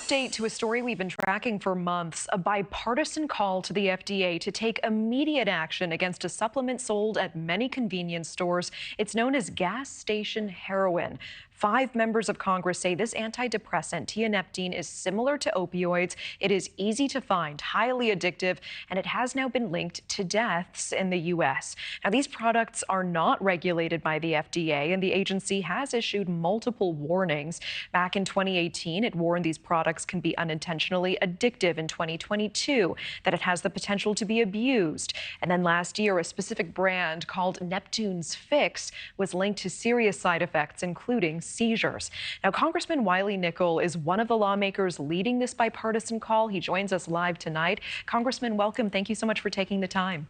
update to a story we've been tracking for months, a bipartisan call to the FDA to take immediate action against a supplement sold at many convenience stores. It's known as gas station heroin. 5 members of Congress say this antidepressant, Tianeptine, is similar to opioids. It is easy to find, highly addictive, and it has now been linked to deaths in the U.S. Now, these products are not regulated by the FDA, and the agency has issued multiple warnings. Back in 2018, it warned these products can be unintentionally addictive. In 2022, that it has the potential to be abused. And then last year, a specific brand called Neptune's Fix was linked to serious side effects, including seizures. Now, Congressman Wiley Nickel is one of the lawmakers leading this bipartisan call. He joins us live tonight. Congressman, welcome. Thank you so much for taking the time.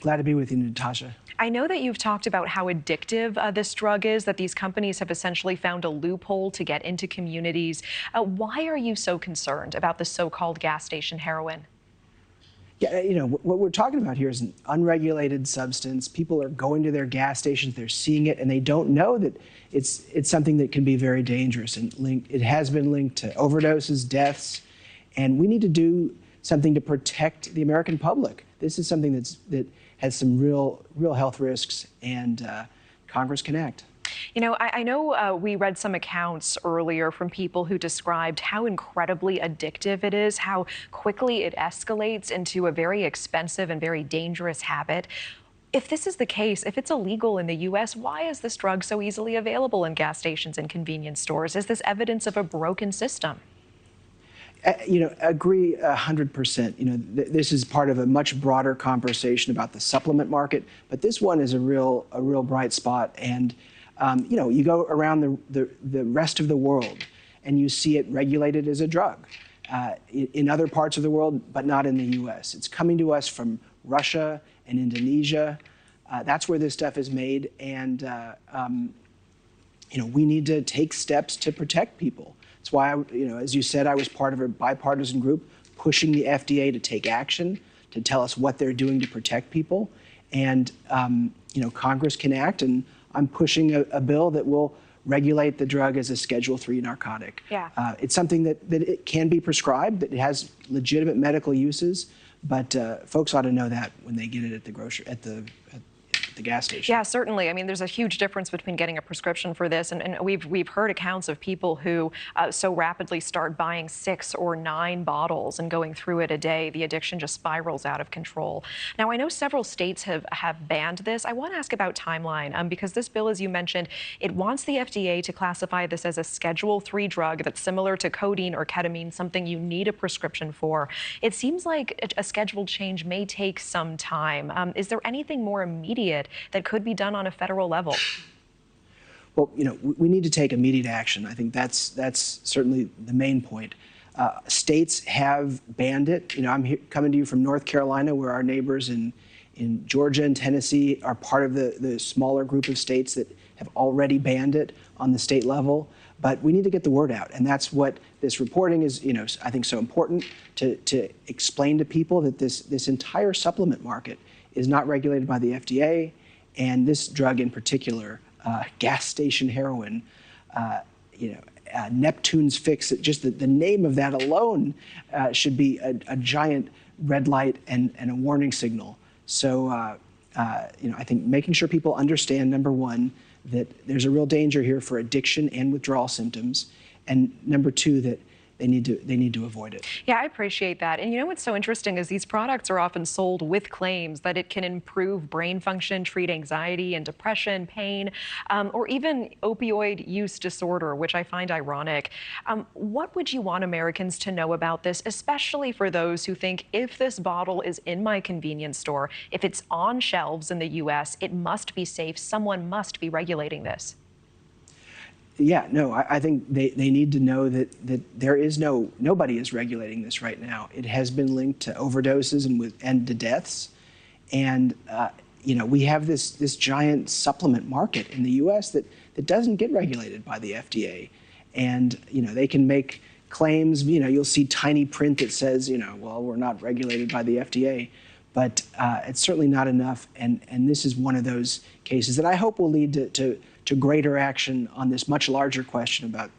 Glad to be with you, Natasha. I know that you've talked about how addictive this drug is, that these companies have essentially found a loophole to get into communities. Why are you so concerned about the so-called gas station heroin? Yeah, you know, what we're talking about here is an unregulated substance. People are going to their gas stations, they're seeing it, and they don't know that it's something that can be very dangerous. And it has been linked to overdoses, deaths, and we need to do something to protect the American public. This is something that has some real health risks, and Congress can act. You know, I know we read some accounts earlier from people who described how incredibly addictive it is, how quickly it escalates into a very expensive and very dangerous habit. If this is the case, if it's illegal in the U.S., why is this drug so easily available in gas stations and convenience stores? Is this evidence of a broken system? You know, agree 100%. You know, this is part of a much broader conversation about the supplement market, but this one is a real bright spot. And you know, you go around the rest of the world and you see it regulated as a drug in other parts of the world, but not in the U.S. It's coming to us from Russia and Indonesia. That's where this stuff is made, and you know, we need to take steps to protect people. That's why, you know, as you said, I was part of a bipartisan group pushing the FDA to take action, to tell us what they're doing to protect people, and you know, Congress can act, and I'm pushing a bill that will regulate the drug as a Schedule III narcotic. Yeah. It's something that it can be prescribed, that it has legitimate medical uses, but folks ought to know that when they get it at the gas station. Yeah, certainly. I mean, there's a huge difference between getting a prescription for this, and we've heard accounts of people who so rapidly start buying 6 or 9 bottles and going through it a day. The addiction just spirals out of control. Now, I know several states have banned this. I want to ask about timeline, because this bill, as you mentioned, it wants the FDA to classify this as a Schedule III drug that's similar to codeine or ketamine, something you need a prescription for. It seems like a schedule change may take some time. Is there anything more immediate that could be done on a federal level? Well, you know, we need to take immediate action. I think that's certainly the main point. States have banned it. You know, I'm coming to you from North Carolina, where our neighbors in Georgia and Tennessee are part of the smaller group of states that have already banned it on the state level. But we need to get the word out, and that's what this reporting is, you know, I think so important to explain to people that this entire supplement market is not regulated by the FDA, and this drug in particular, gas station heroin, you know, Neptune's Fix, just the name of that alone should be a giant red light and a warning signal. So, you know, I think making sure people understand, number one, that there's a real danger here for addiction and withdrawal symptoms, and number two, that they need to avoid it. Yeah, I appreciate that. And you know what's so interesting is these products are often sold with claims that it can improve brain function, treat anxiety and depression, pain, or even opioid use disorder, which I find ironic. What would you want Americans to know about this, especially for those who think if this bottle is in my convenience store, if it's on shelves in the U.S., it must be safe. Someone must be regulating this. Yeah, no, I think they need to know that there is nobody is regulating this right now. It has been linked to overdoses and to deaths, and you know, we have this giant supplement market in the U.S. that doesn't get regulated by the FDA, and you know, they can make claims. You know, you'll see tiny print that says, you know, well, we're not regulated by the FDA, but it's certainly not enough. And this is one of those cases that I hope will lead to greater action on this much larger question about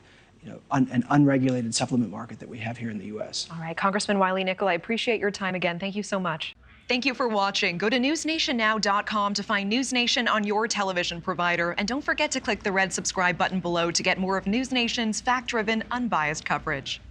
an unregulated supplement market that we have here in the U.S. All right, Congressman Wiley Nickel, I appreciate your time again. Thank you so much. Thank you for watching. Go to newsnationnow.com to find News Nation on your television provider. And don't forget to click the red subscribe button below to get more of News Nation's fact-driven, unbiased coverage.